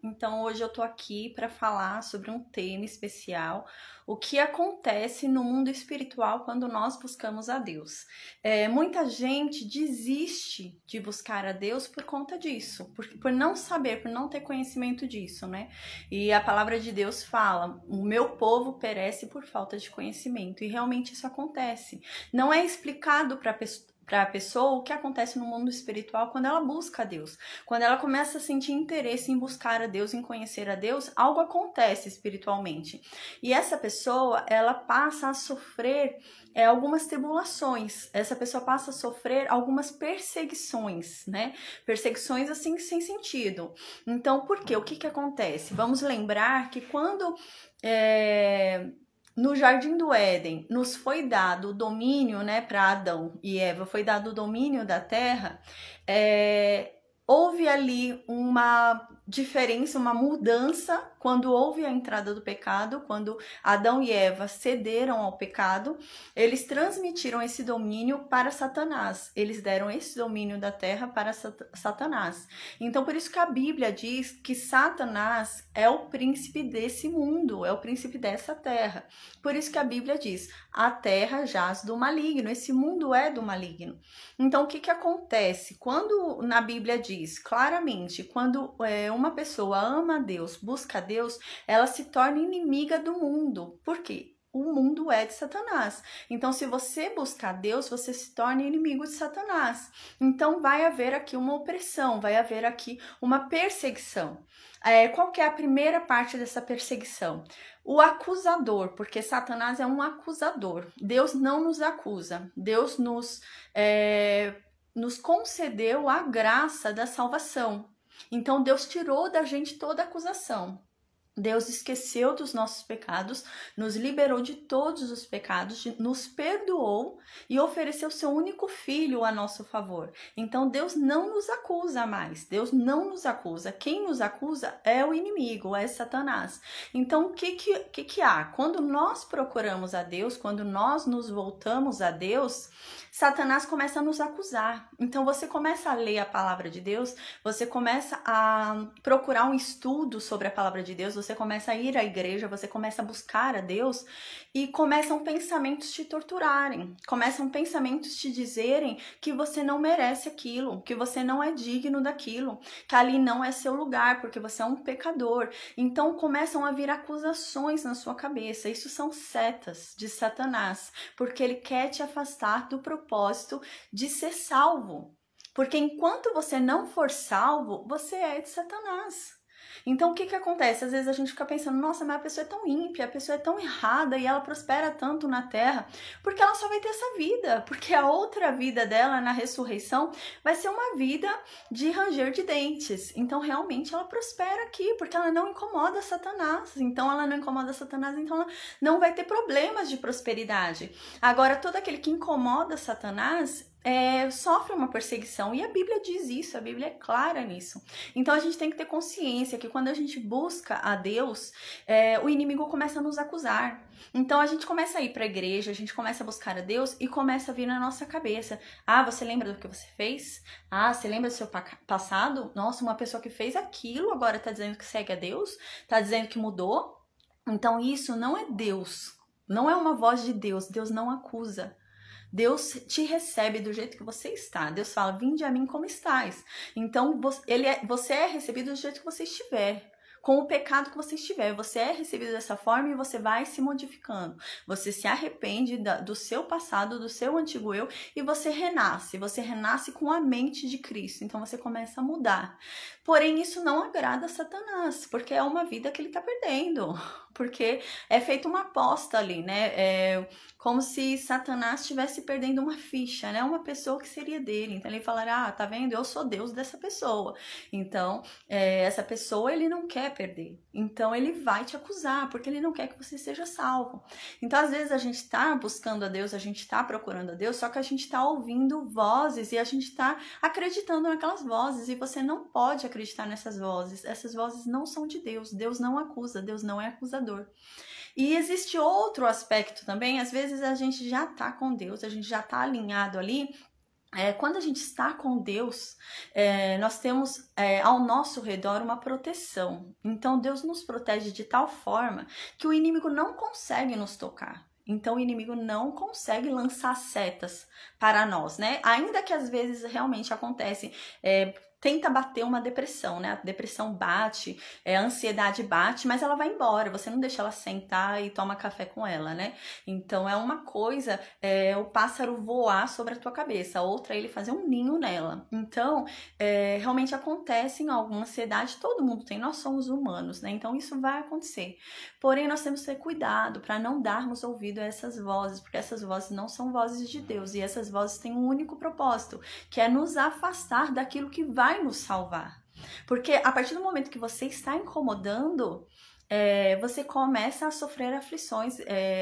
Então hoje eu tô aqui para falar sobre um tema especial, o que acontece no mundo espiritual quando nós buscamos a Deus. Muita gente desiste de buscar a Deus por conta disso, por não saber, por não ter conhecimento disso, né? E a palavra de Deus fala, o meu povo perece por falta de conhecimento, e realmente isso acontece. Não é explicado para a pessoa o que acontece no mundo espiritual quando ela busca a Deus. Quando ela começa a sentir interesse em buscar a Deus, em conhecer a Deus, algo acontece espiritualmente. E essa pessoa, ela passa a sofrer algumas tribulações. Essa pessoa passa a sofrer algumas perseguições, né? Perseguições assim sem sentido. Então, por quê? O que acontece? Vamos lembrar que quando no Jardim do Éden, nos foi dado o domínio, né, para Adão e Eva, foi dado o domínio da terra, houve ali uma diferença, uma mudança quando houve a entrada do pecado, quando Adão e Eva cederam ao pecado, eles transmitiram esse domínio para Satanás, eles deram esse domínio da terra para Satanás. Então, por isso que a Bíblia diz que Satanás é o príncipe desse mundo, é o príncipe dessa terra. Por isso que a Bíblia diz, a terra jaz do maligno, esse mundo é do maligno. Então, o que acontece? Quando na Bíblia diz claramente, quando uma pessoa ama a Deus, busca a Deus, ela se torna inimiga do mundo. Por quê? O mundo é de Satanás. Então, se você buscar Deus, você se torna inimigo de Satanás. Então, vai haver aqui uma opressão, vai haver aqui uma perseguição. Qual que é a primeira parte dessa perseguição? O acusador, porque Satanás é um acusador. Deus não nos acusa. Deus nos concedeu a graça da salvação. Então, Deus tirou da gente toda acusação. Deus esqueceu dos nossos pecados, nos liberou de todos os pecados, nos perdoou e ofereceu seu único filho a nosso favor. Então, Deus não nos acusa mais, Deus não nos acusa. Quem nos acusa é o inimigo, é Satanás. Então, o que há? Quando nós procuramos a Deus, quando nós nos voltamos a Deus, Satanás começa a nos acusar. Então, você começa a ler a palavra de Deus, você começa a procurar um estudo sobre a palavra de Deus, você começa a ir à igreja, você começa a buscar a Deus e começam pensamentos te torturarem, começam pensamentos te dizerem que você não merece aquilo, que você não é digno daquilo, que ali não é seu lugar, porque você é um pecador. Então começam a vir acusações na sua cabeça. Isso são setas de Satanás, porque ele quer te afastar do propósito de ser salvo. Porque enquanto você não for salvo, você é de Satanás. Então, o que acontece? Às vezes a gente fica pensando, nossa, mas a pessoa é tão ímpia, a pessoa é tão errada e ela prospera tanto na terra, porque ela só vai ter essa vida, porque a outra vida dela na ressurreição vai ser uma vida de ranger de dentes. Então, realmente, ela prospera aqui, porque ela não incomoda Satanás. Então, ela não incomoda Satanás, então ela não vai ter problemas de prosperidade. Agora, todo aquele que incomoda Satanás sofre uma perseguição, e a Bíblia diz isso, a Bíblia é clara nisso. Então a gente tem que ter consciência que quando a gente busca a Deus, o inimigo começa a nos acusar. Então a gente começa a ir para a igreja, a gente começa a buscar a Deus e começa a vir na nossa cabeça. Ah, você lembra do que você fez? Ah, você lembra do seu passado? Nossa, uma pessoa que fez aquilo agora tá dizendo que segue a Deus? Tá dizendo que mudou? Então isso não é Deus, não é uma voz de Deus, Deus não acusa. Deus te recebe do jeito que você está. Deus fala, vinde a mim como estais. Então, você é recebido do jeito que você estiver. Com o pecado que você estiver. Você é recebido dessa forma e você vai se modificando. Você se arrepende do seu passado, do seu antigo eu, e você renasce. Você renasce com a mente de Cristo. Então, você começa a mudar. Porém, isso não agrada a Satanás, porque é uma vida que ele está perdendo. Porque é feita uma aposta ali, né? Como se Satanás estivesse perdendo uma ficha, né? Uma pessoa que seria dele. Então ele falará, tá vendo? Eu sou Deus dessa pessoa. Então, essa pessoa ele não quer perder. Então ele vai te acusar, porque ele não quer que você seja salvo. Então, às vezes a gente está buscando a Deus, a gente está procurando a Deus, só que a gente está ouvindo vozes e a gente está acreditando naquelas vozes. E você não pode acreditar nessas vozes. Essas vozes não são de Deus. Deus não acusa, Deus não é acusador. E existe outro aspecto também, às vezes a gente já tá com Deus, a gente já tá alinhado ali, Quando a gente está com Deus, nós temos ao nosso redor uma proteção. Então Deus nos protege de tal forma que o inimigo não consegue nos tocar. Então o inimigo não consegue lançar setas para nós, né? Ainda que às vezes realmente acontece, tenta bater uma depressão, né? A depressão bate, a ansiedade bate, mas ela vai embora. Você não deixa ela sentar e toma café com ela, né? Então é uma coisa, o pássaro voar sobre a tua cabeça, a outra ele fazer um ninho nela. Então realmente acontece alguma ansiedade, todo mundo tem, nós somos humanos, né? Então isso vai acontecer. Porém nós temos que ter cuidado para não darmos ouvido a essas vozes, porque essas vozes não são vozes de Deus, e essas vozes têm um único propósito, que é nos afastar daquilo que vai nos salvar. Porque a partir do momento que você está incomodando, você começa a sofrer aflições,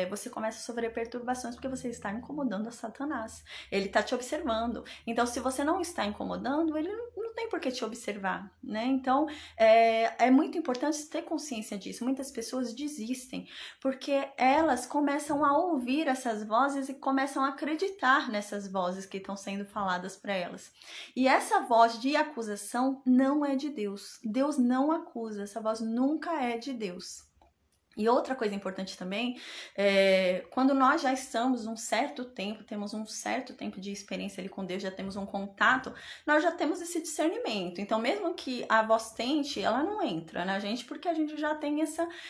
você começa a sofrer perturbações, porque você está incomodando a Satanás. Ele está te observando. Então, se você não está incomodando, ele não tem por que te observar, né? Então, é muito importante ter consciência disso. Muitas pessoas desistem, porque elas começam a ouvir essas vozes e começam a acreditar nessas vozes que estão sendo faladas para elas. E essa voz de acusação não é de Deus. Deus não acusa, essa voz nunca é de Deus. E outra coisa importante também, quando nós já estamos temos um certo tempo de experiência ali com Deus, já temos um contato, nós já temos esse discernimento. Então, mesmo que a voz tente, ela não entra na gente, porque a gente já tem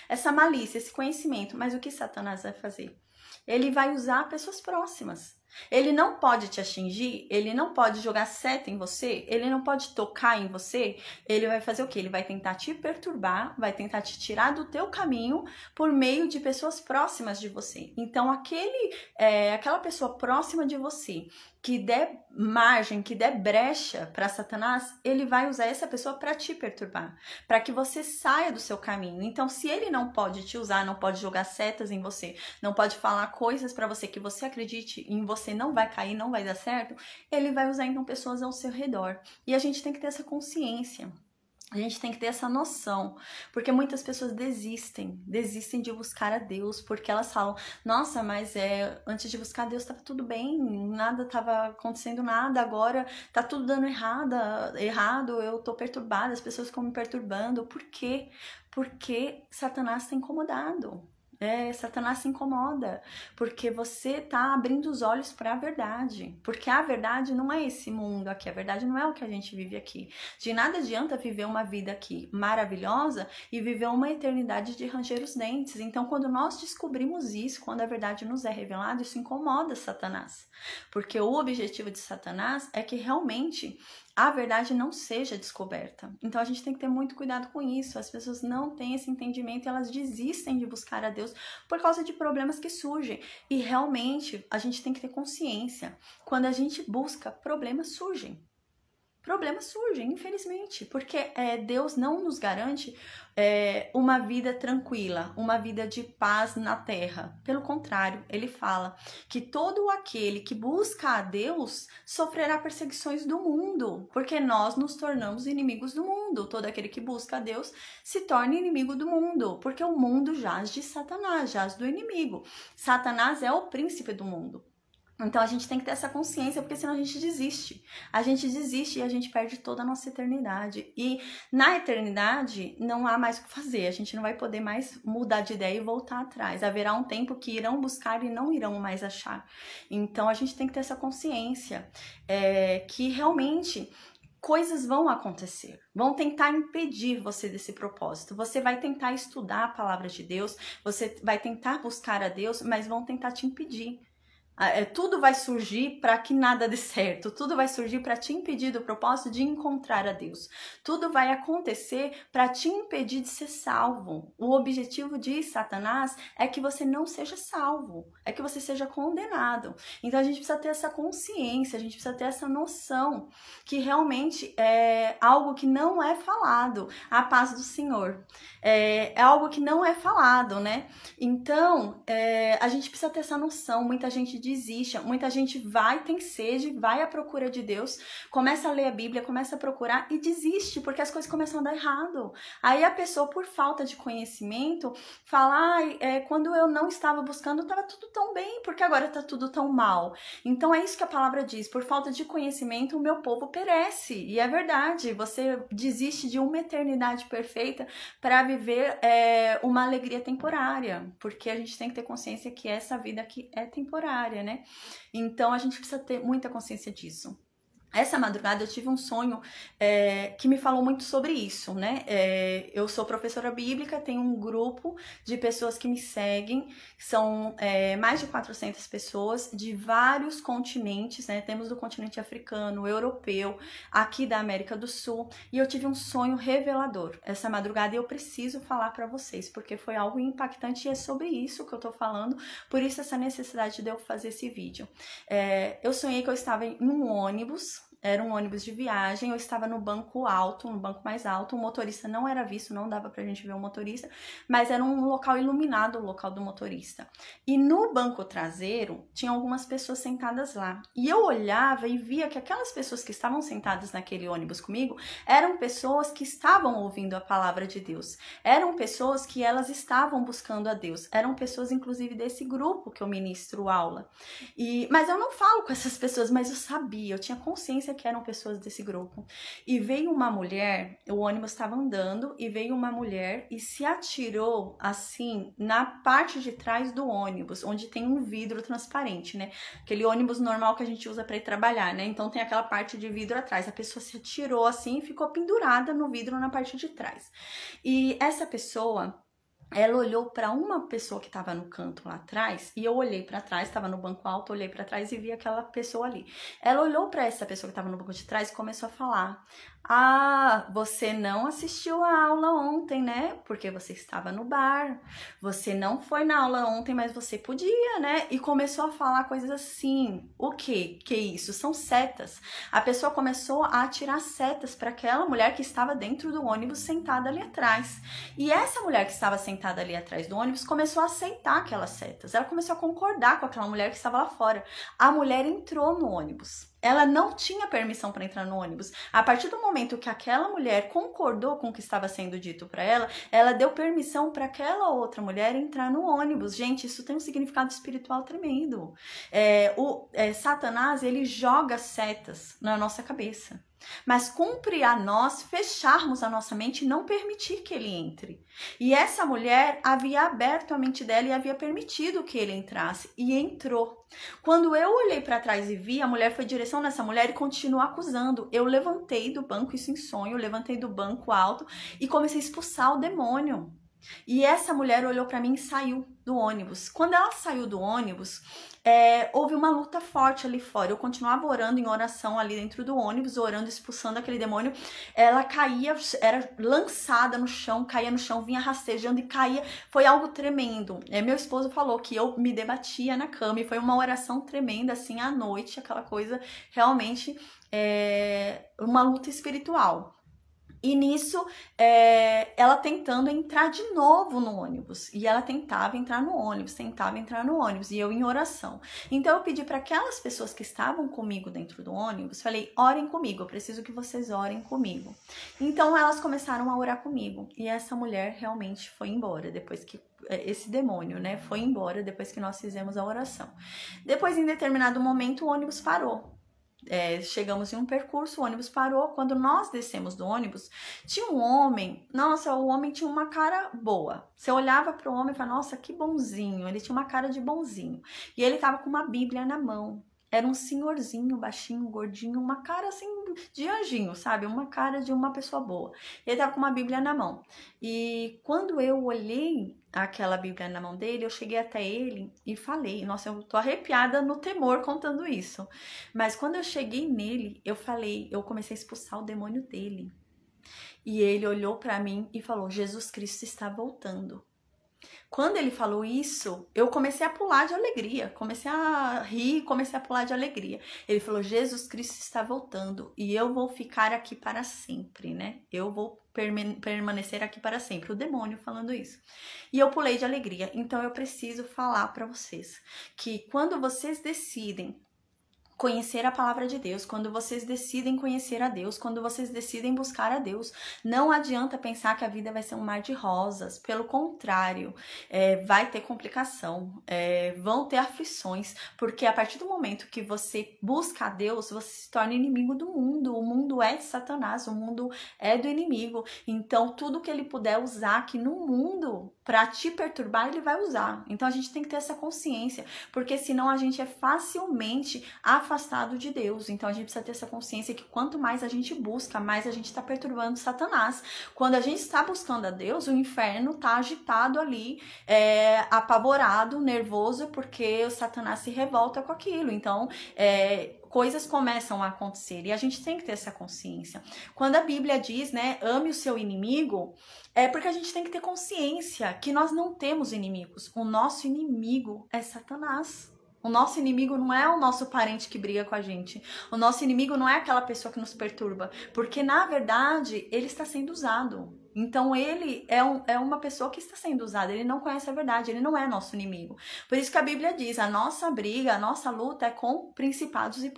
essa malícia, esse conhecimento. Mas o que Satanás vai fazer? Ele vai usar pessoas próximas. Ele não pode te atingir, ele não pode jogar seta em você, ele não pode tocar em você. Ele vai fazer o quê? Ele vai tentar te perturbar, vai tentar te tirar do teu caminho por meio de pessoas próximas de você. Então, aquela pessoa próxima de você que der margem, que der brecha para Satanás, ele vai usar essa pessoa para te perturbar, para que você saia do seu caminho. Então, se ele não pode te usar, não pode jogar setas em você, não pode falar coisas para você que você acredite em você não vai cair, não vai dar certo, ele vai usar então pessoas ao seu redor. E a gente tem que ter essa consciência. A gente tem que ter essa noção, porque muitas pessoas desistem de buscar a Deus, porque elas falam, nossa, mas antes de buscar a Deus estava tudo bem, nada estava acontecendo nada, agora tá tudo dando errado, eu tô perturbada, as pessoas ficam me perturbando. Por quê? Porque Satanás está incomodado. Satanás se incomoda, porque você tá abrindo os olhos para a verdade, porque a verdade não é esse mundo aqui, a verdade não é o que a gente vive aqui. De nada adianta viver uma vida aqui maravilhosa e viver uma eternidade de ranger os dentes. Então, quando nós descobrimos isso, quando a verdade nos é revelada, isso incomoda Satanás, porque o objetivo de Satanás é que realmente a verdade não seja descoberta. Então a gente tem que ter muito cuidado com isso. As pessoas não têm esse entendimento e elas desistem de buscar a Deus por causa de problemas que surgem. E realmente a gente tem que ter consciência. Quando a gente busca, problemas surgem. Problemas surgem, infelizmente, porque Deus não nos garante uma vida tranquila, uma vida de paz na terra. Pelo contrário, ele fala que todo aquele que busca a Deus sofrerá perseguições do mundo, porque nós nos tornamos inimigos do mundo. Todo aquele que busca a Deus se torna inimigo do mundo, porque o mundo jaz de Satanás, jaz do inimigo. Satanás é o príncipe do mundo. Então a gente tem que ter essa consciência, porque senão a gente desiste. A gente desiste e a gente perde toda a nossa eternidade. E na eternidade não há mais o que fazer. A gente não vai poder mais mudar de ideia e voltar atrás. Haverá um tempo que irão buscar e não irão mais achar. Então a gente tem que ter essa consciência que realmente coisas vão acontecer, vão tentar impedir você desse propósito. Você vai tentar estudar a palavra de Deus, você vai tentar buscar a Deus, mas vão tentar te impedir. Tudo vai surgir para que nada dê certo, tudo vai surgir para te impedir do propósito de encontrar a Deus, tudo vai acontecer para te impedir de ser salvo. O objetivo de Satanás é que você não seja salvo, é que você seja condenado. Então a gente precisa ter essa consciência, a gente precisa ter essa noção que realmente é algo que não é falado, a paz do Senhor, é algo que não é falado, né? Então a gente precisa ter essa noção. Muita gente desiste, muita gente tem sede, vai à procura de Deus, começa a ler a Bíblia, começa a procurar e desiste, porque as coisas começam a dar errado. Aí a pessoa, por falta de conhecimento, fala, quando eu não estava buscando, estava tudo tão bem, porque agora está tudo tão mal. Então é isso que a palavra diz, por falta de conhecimento o meu povo perece. E é verdade, você desiste de uma eternidade perfeita para viver uma alegria temporária, porque a gente tem que ter consciência que essa vida aqui é temporária, né? Então a gente precisa ter muita consciência disso. Essa madrugada eu tive um sonho que me falou muito sobre isso, né? Eu sou professora bíblica, tenho um grupo de pessoas que me seguem, são mais de 400 pessoas de vários continentes, né? Temos do continente africano, europeu, aqui da América do Sul, e eu tive um sonho revelador essa madrugada e eu preciso falar para vocês, porque foi algo impactante e é sobre isso que eu tô falando, por isso essa necessidade de eu fazer esse vídeo. Eu sonhei que eu estava em um ônibus. Era um ônibus de viagem, eu estava no banco alto, no banco mais alto, o motorista não era visto, não dava pra gente ver o motorista, mas era um local iluminado, o local do motorista. E no banco traseiro, tinha algumas pessoas sentadas lá. E eu olhava e via que aquelas pessoas que estavam sentadas naquele ônibus comigo, eram pessoas que estavam ouvindo a palavra de Deus. Eram pessoas que elas estavam buscando a Deus. Eram pessoas, inclusive, desse grupo que eu ministro aula. Mas eu não falo com essas pessoas, mas eu sabia, eu tinha consciência que eram pessoas desse grupo. E veio uma mulher, o ônibus estava andando, e veio uma mulher e se atirou, assim, na parte de trás do ônibus, onde tem um vidro transparente, né? Aquele ônibus normal que a gente usa para ir trabalhar, né? Então tem aquela parte de vidro atrás. A pessoa se atirou assim e ficou pendurada no vidro na parte de trás. E essa pessoa... ela olhou para uma pessoa que estava no canto lá atrás, e eu olhei para trás, estava no banco alto, olhei para trás e vi aquela pessoa ali. Ela olhou para essa pessoa que estava no banco de trás e começou a falar: ah, você não assistiu a aula ontem, né? Porque você estava no bar. Você não foi na aula ontem, mas você podia, né? E começou a falar coisas assim. O quê? Que isso? São setas. A pessoa começou a atirar setas para aquela mulher que estava dentro do ônibus sentada ali atrás. E essa mulher que estava sentada ali atrás do ônibus começou a aceitar aquelas setas. Ela começou a concordar com aquela mulher que estava lá fora. A mulher entrou no ônibus. Ela não tinha permissão para entrar no ônibus. A partir do momento que aquela mulher concordou com o que estava sendo dito para ela, ela deu permissão para aquela outra mulher entrar no ônibus. Gente, isso tem um significado espiritual tremendo. Satanás, ele joga setas na nossa cabeça. Mas cumpre a nós fecharmos a nossa mente e não permitir que ele entre. E essa mulher havia aberto a mente dela e havia permitido que ele entrasse. E entrou. Quando eu olhei para trás e vi, a mulher foi em direção nessa mulher e continuou acusando. Eu levantei do banco, isso em sonho, eu levantei do banco alto e comecei a expulsar o demônio. E essa mulher olhou para mim e saiu do ônibus. Quando ela saiu do ônibus, houve uma luta forte ali fora. Eu continuava orando em oração ali dentro do ônibus, orando, expulsando aquele demônio. Ela caía, era lançada no chão, caía no chão, vinha rastejando e caía. Foi algo tremendo. Meu esposo falou que eu me debatia na cama e foi uma oração tremenda, assim, à noite, aquela coisa realmente uma luta espiritual. E nisso, ela tentando entrar de novo no ônibus. E ela tentava entrar no ônibus, e eu em oração. Então, eu pedi para aquelas pessoas que estavam comigo dentro do ônibus, falei: orem comigo, eu preciso que vocês orem comigo. Então, elas começaram a orar comigo. E essa mulher realmente foi embora, depois que... esse demônio, né, foi embora depois que nós fizemos a oração. Depois, em determinado momento, o ônibus parou. Chegamos em um percurso, o ônibus parou. Quando nós descemos do ônibus, tinha um homem. Nossa, o homem tinha uma cara boa. Você olhava para o homem e falava: nossa, que bonzinho. Ele tinha uma cara de bonzinho. E ele tava com uma Bíblia na mão. Era um senhorzinho, baixinho, gordinho, uma cara assim de anjinho, sabe? Uma cara de uma pessoa boa. Ele tava com uma Bíblia na mão. E quando eu olhei aquela Bíblia na mão dele, eu cheguei até ele e falei... Nossa, eu tô arrepiada no temor contando isso. Mas quando eu cheguei nele, eu comecei a expulsar o demônio dele. E ele olhou pra mim e falou: Jesus Cristo está voltando. Quando ele falou isso, eu comecei a pular de alegria, comecei a rir, comecei a pular de alegria. Ele falou: Jesus Cristo está voltando e eu vou ficar aqui para sempre, né? Eu vou permanecer aqui para sempre. O demônio falando isso. E eu pulei de alegria. Então eu preciso falar para vocês que quando vocês decidem conhecer a palavra de Deus, quando vocês decidem conhecer a Deus, quando vocês decidem buscar a Deus, não adianta pensar que a vida vai ser um mar de rosas. Pelo contrário, vai ter complicação, vão ter aflições, porque a partir do momento que você busca a Deus, você se torna inimigo do mundo. O mundo é de Satanás, o mundo é do inimigo. Então, tudo que ele puder usar aqui no mundo para te perturbar, ele vai usar. Então, a gente tem que ter essa consciência, porque senão a gente é facilmente afastado de Deus. Então a gente precisa ter essa consciência que quanto mais a gente busca, mais a gente está perturbando Satanás. Quando a gente está buscando a Deus, o inferno está agitado ali, apavorado, nervoso, porque o Satanás se revolta com aquilo. Então coisas começam a acontecer e a gente tem que ter essa consciência. Quando a Bíblia diz, né, ame o seu inimigo, é porque a gente tem que ter consciência que nós não temos inimigos. O nosso inimigo é Satanás. O nosso inimigo não é o nosso parente que briga com a gente. O nosso inimigo não é aquela pessoa que nos perturba. Porque, na verdade, ele está sendo usado. Então, ele é uma pessoa que está sendo usada. Ele não conhece a verdade. Ele não é nosso inimigo. Por isso que a Bíblia diz, a nossa briga, a nossa luta é com principados e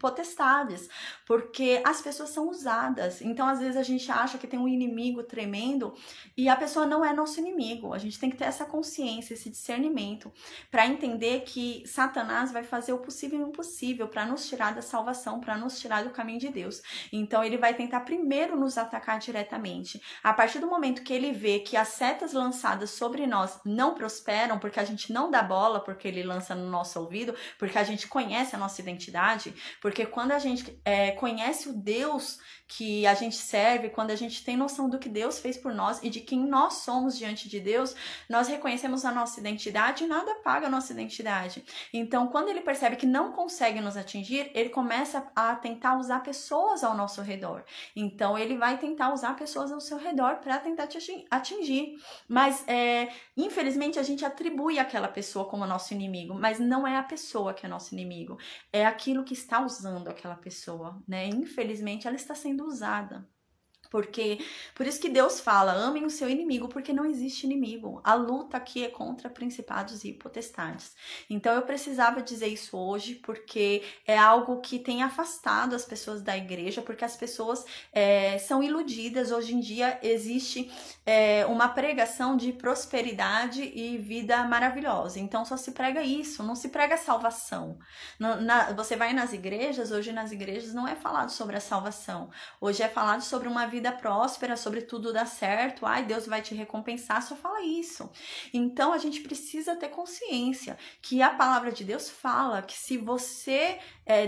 potestades. Porque as pessoas são usadas. Então, às vezes, a gente acha que tem um inimigo tremendo e a pessoa não é nosso inimigo. A gente tem que ter essa consciência, esse discernimento, para entender que Satanás vai fazer o possível e o impossível para nos tirar da salvação, para nos tirar do caminho de Deus. Então, ele vai tentar primeiro nos atacar diretamente. A partir do momento que ele vê que as setas lançadas sobre nós não prosperam, porque a gente não dá bola, porque ele lança no nosso ouvido, porque a gente conhece a nossa identidade, porque quando a gente conhece o Deus que a gente serve, quando a gente tem noção do que Deus fez por nós e de quem nós somos diante de Deus, nós reconhecemos a nossa identidade e nada apaga a nossa identidade. Então, quando ele percebe que não consegue nos atingir, ele começa a tentar usar pessoas ao nosso redor. Então, ele vai tentar usar pessoas ao seu redor para tentar te atingir. Mas, infelizmente, a gente atribui aquela pessoa como nosso inimigo, mas não é a pessoa que é nosso inimigo, é aquilo que está usando aquela pessoa, né? Infelizmente, ela está sendo usada. Por isso que Deus fala, amem o seu inimigo, porque não existe inimigo. A luta aqui é contra principados e potestades. Então eu precisava dizer isso hoje, porque é algo que tem afastado as pessoas da igreja, porque as pessoas são iludidas. Hoje em dia existe uma pregação de prosperidade e vida maravilhosa. Então só se prega isso, não se prega salvação. Você vai nas igrejas, hoje nas igrejas não é falado sobre a salvação. Hoje é falado sobre uma vida próspera, sobre tudo dar certo, ai, Deus vai te recompensar, só fala isso. Então a gente precisa ter consciência que a palavra de Deus fala que se você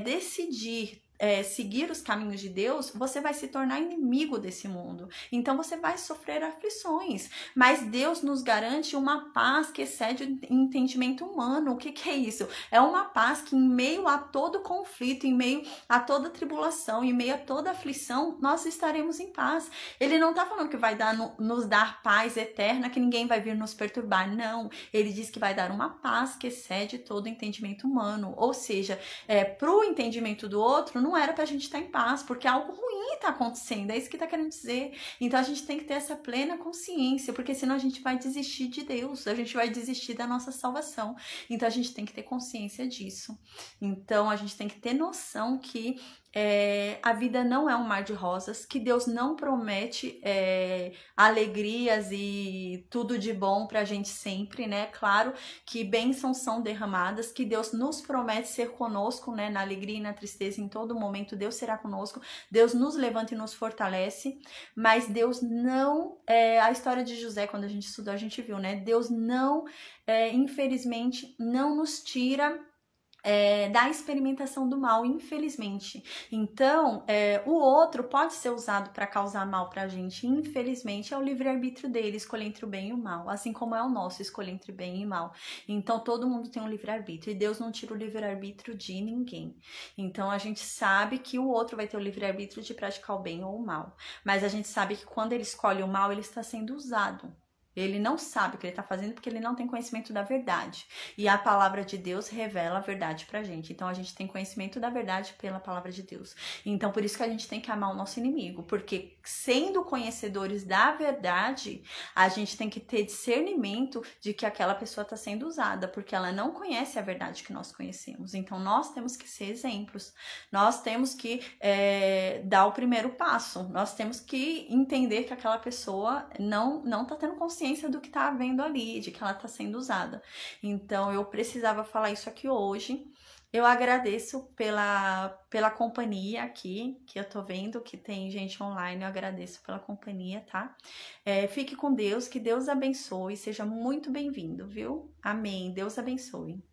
decidir seguir os caminhos de Deus, você vai se tornar inimigo desse mundo. Então você vai sofrer aflições. Mas Deus nos garante uma paz que excede o entendimento humano. O que é isso? É uma paz que em meio a todo conflito, em meio a toda tribulação, em meio a toda aflição, nós estaremos em paz. Ele não está falando que vai nos dar paz eterna, que ninguém vai vir nos perturbar. Não. Ele diz que vai dar uma paz que excede todo o entendimento humano. Ou seja, para o entendimento do outro, não era pra gente estar em paz, porque algo ruim tá acontecendo, é isso que tá querendo dizer. Então a gente tem que ter essa plena consciência, porque senão a gente vai desistir de Deus, a gente vai desistir da nossa salvação. Então a gente tem que ter consciência disso. Então a gente tem que ter noção que a vida não é um mar de rosas, que Deus não promete alegrias e tudo de bom pra gente sempre, né? Claro que bênçãos são derramadas, que Deus nos promete ser conosco, né? Na alegria e na tristeza, em todo momento, Deus será conosco, Deus nos levanta e nos fortalece, mas Deus não, a história de José, quando a gente estudou, a gente viu, né? Deus não, infelizmente, não nos tira da experimentação do mal, infelizmente. Então, o outro pode ser usado para causar mal pra gente, infelizmente, é o livre-arbítrio dele, escolher entre o bem e o mal, assim como é o nosso, escolher entre bem e mal. Então, todo mundo tem um livre-arbítrio, e Deus não tira o livre-arbítrio de ninguém. Então, a gente sabe que o outro vai ter o livre-arbítrio de praticar o bem ou o mal, mas a gente sabe que quando ele escolhe o mal, ele está sendo usado. Ele não sabe o que ele está fazendo porque ele não tem conhecimento da verdade. E a palavra de Deus revela a verdade pra gente. Então a gente tem conhecimento da verdade pela palavra de Deus. Então por isso que a gente tem que amar o nosso inimigo. Porque sendo conhecedores da verdade, a gente tem que ter discernimento de que aquela pessoa está sendo usada. Porque ela não conhece a verdade que nós conhecemos. Então nós temos que ser exemplos. Nós temos que dar o primeiro passo. Nós temos que entender que aquela pessoa não está tendo consciência do que tá havendo ali, de que ela tá sendo usada. Então eu precisava falar isso aqui hoje. Eu agradeço pela companhia aqui, que eu tô vendo que tem gente online, eu agradeço pela companhia, tá? Fique com Deus, que Deus abençoe, seja muito bem-vindo, viu? Amém, Deus abençoe.